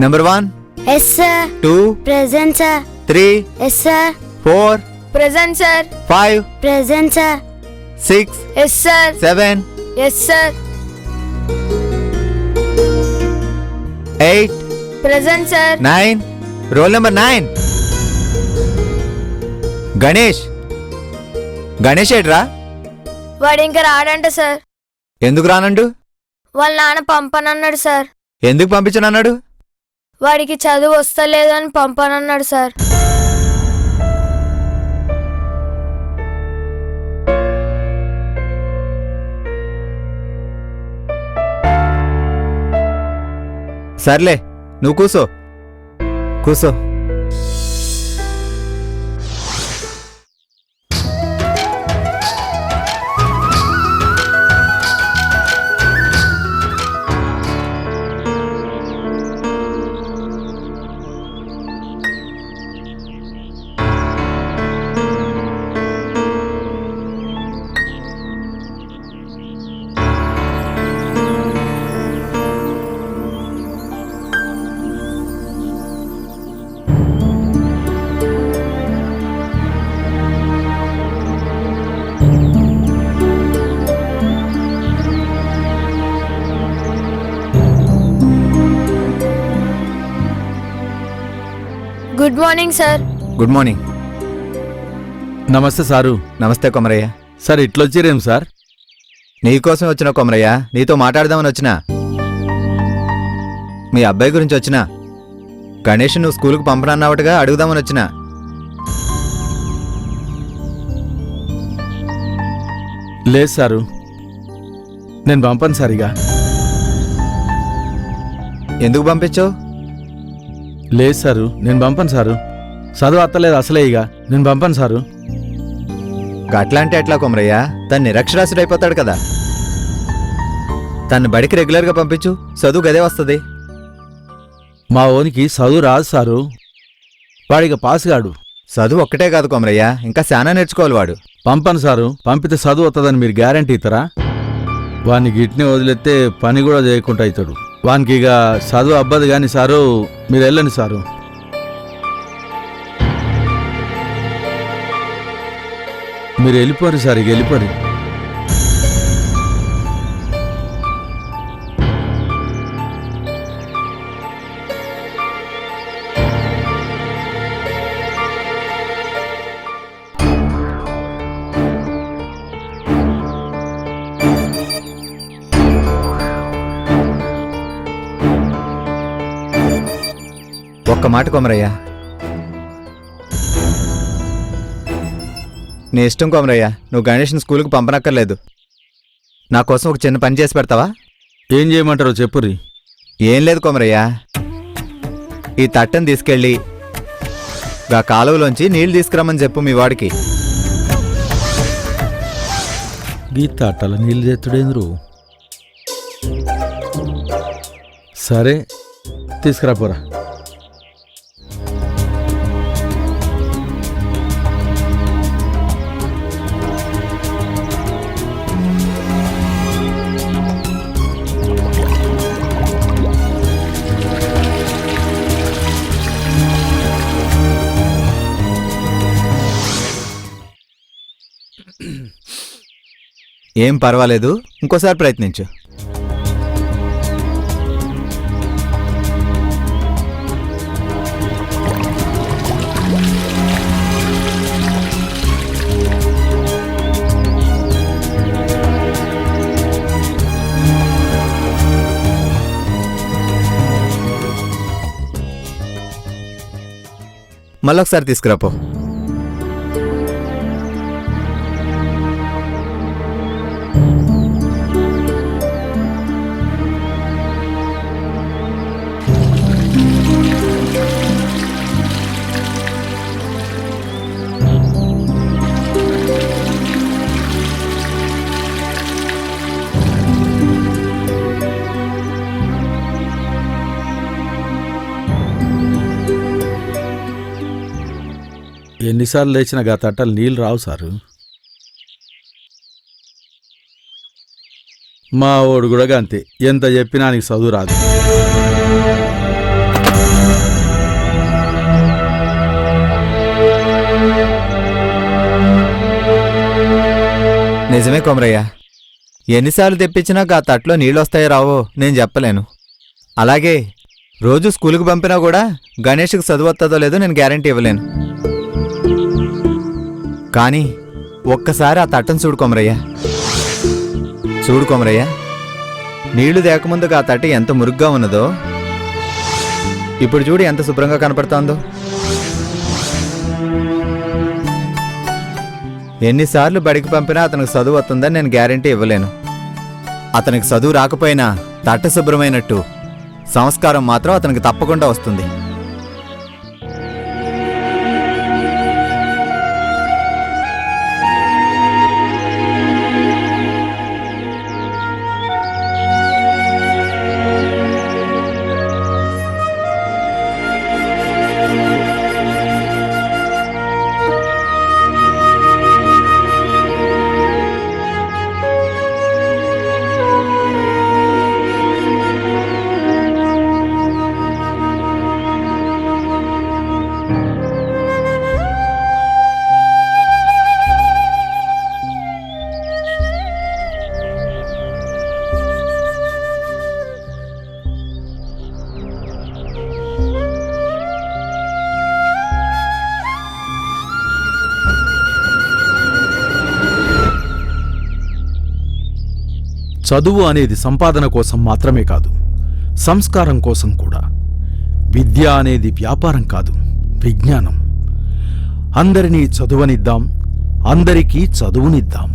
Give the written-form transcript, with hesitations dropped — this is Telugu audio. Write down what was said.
Number 1. Yes, sir. 2. Present, sir. 3. Yes, sir. 4. Present, sir. 5. Present, sir. 6. Yes, sir. 7. Yes, sir. 8. Present, sir. 9. Roll number 9. Ganesh ఏట్రా? వాడు ఇంకా రాడంట సార్. ఎందుకు రానండు? వాళ్ళ నాన్న పంపనన్నాడు సార్. ఎందుకు పంపించనన్నాడు? వాడికి చదువు వస్తలేదని పంపనన్నాడు సార్. సర్లే, నువ్వు కూసో. Good morning sir. Good morning. నమస్తే సారు. నమస్తే కొమరయ్య. Sir ఇట్లొచ్చిరేం sir? నీకోసం వచ్చిన కొమరయ్య, నీతో మాట్లాడదామని వచ్చినా. మీ అబ్బాయి గురించి వచ్చినా. గణేష్ నువ్వు స్కూల్కి పంపనన్నావుటగా అడుగుదామని వచ్చినా. లేదు సారు, నేను పంపను సార్. ఇక ఎందుకు పంపించావు? లేదు సారు, నేను పంపను సారు. చదువు అత్తలేదు అసలే. ఇక నేను పంపను సారు. అట్లా అంటే ఎట్లా కొమరయ్య? తను నిరక్షరాస్యుడైపోతాడు కదా. తను బడికి రెగ్యులర్గా పంపించు, చదువు గదే వస్తుంది. మా ఓనికి చదువు రాదు సారు. వాడిక పాసుగాడు. చదువు ఒక్కటే కాదు కొమరయ్య, ఇంకా శానా నేర్చుకోవాలి వాడు. పంపను సారు. పంపితే చదువు వస్తుందని మీరు గ్యారంటీ ఇస్తారా? వానికి గిట్నే వదిలేస్తే పని కూడా చేయకుండా అవుతాడు. వానికి ఇక చదువు అబ్బదు కానీ సారు, మీరు వెళ్ళండి సారు. మీరు వెళ్ళిపోరు సార్, ఇక వెళ్ళిపోరు. ఒక్క మాట కొమరయ్య, నీ ఇష్టం కొమరయ్య. నువ్వు గణేష్ని స్కూల్కి పంపనక్కర్లేదు. నా కోసం ఒక చిన్న పని చేసి పెడతావా? ఏం చేయమంటారో చెప్పురి. ఏం లేదు కొమరయ్య, ఈ తట్టను తీసుకెళ్ళి గా కాలువలోంచి నీళ్లు తీసుకురమ్మని చెప్పు మీ వాడికి. గీత అట్టల నీళ్ళు చేతుడేంద్రు. సరే, తీసుకురాపోరా. ఏం పర్వాలేదు, ఇంకోసారి ప్రయత్నించు. మళ్ళొకసారి తీసుకురాపో. ఎన్నిసార్లు లేచినా గా తట్టలు నీళ్ళు రావు సారు. మా ఓడు కూడా అంతే, ఎంత చెప్పినా నీకు చదువు రాదు. నిజమే కొమరయ్య. ఎన్నిసార్లు తెప్పించినా ఆ తట్లో నీళ్ళొస్తాయో రావో నేను చెప్పలేను. అలాగే రోజు స్కూలుకు పంపినా కూడా గణేష్కి చదువు వస్తుందో లేదో నేను గ్యారంటీ ఇవ్వలేను. కానీ ఒక్కసారి ఆ తట్టను చూడు కొమరయ్య. చూడు కొమరయ్య, నీళ్లు తేకముందుకు ఆ తట్ట ఎంత మురుగ్గా ఉన్నదో ఇప్పుడు చూడు ఎంత శుభ్రంగా కనపడుతోందో. ఎన్నిసార్లు బడికి పంపినా అతనికి చదువు వస్తుందని నేను గ్యారంటీ ఇవ్వలేను. అతనికి చదువు రాకపోయినా తట్ట శుభ్రమైనట్టు సంస్కారం మాత్రం అతనికి తప్పకుండా వస్తుంది. చదువు అనేది సంపాదన కోసం మాత్రమే కాదు, సంస్కారం కోసం కూడా. విద్య అనేది వ్యాపారం కాదు, విజ్ఞానం. అందరినీ చదువనిద్దాం, అందరికీ చదువునిద్దాం.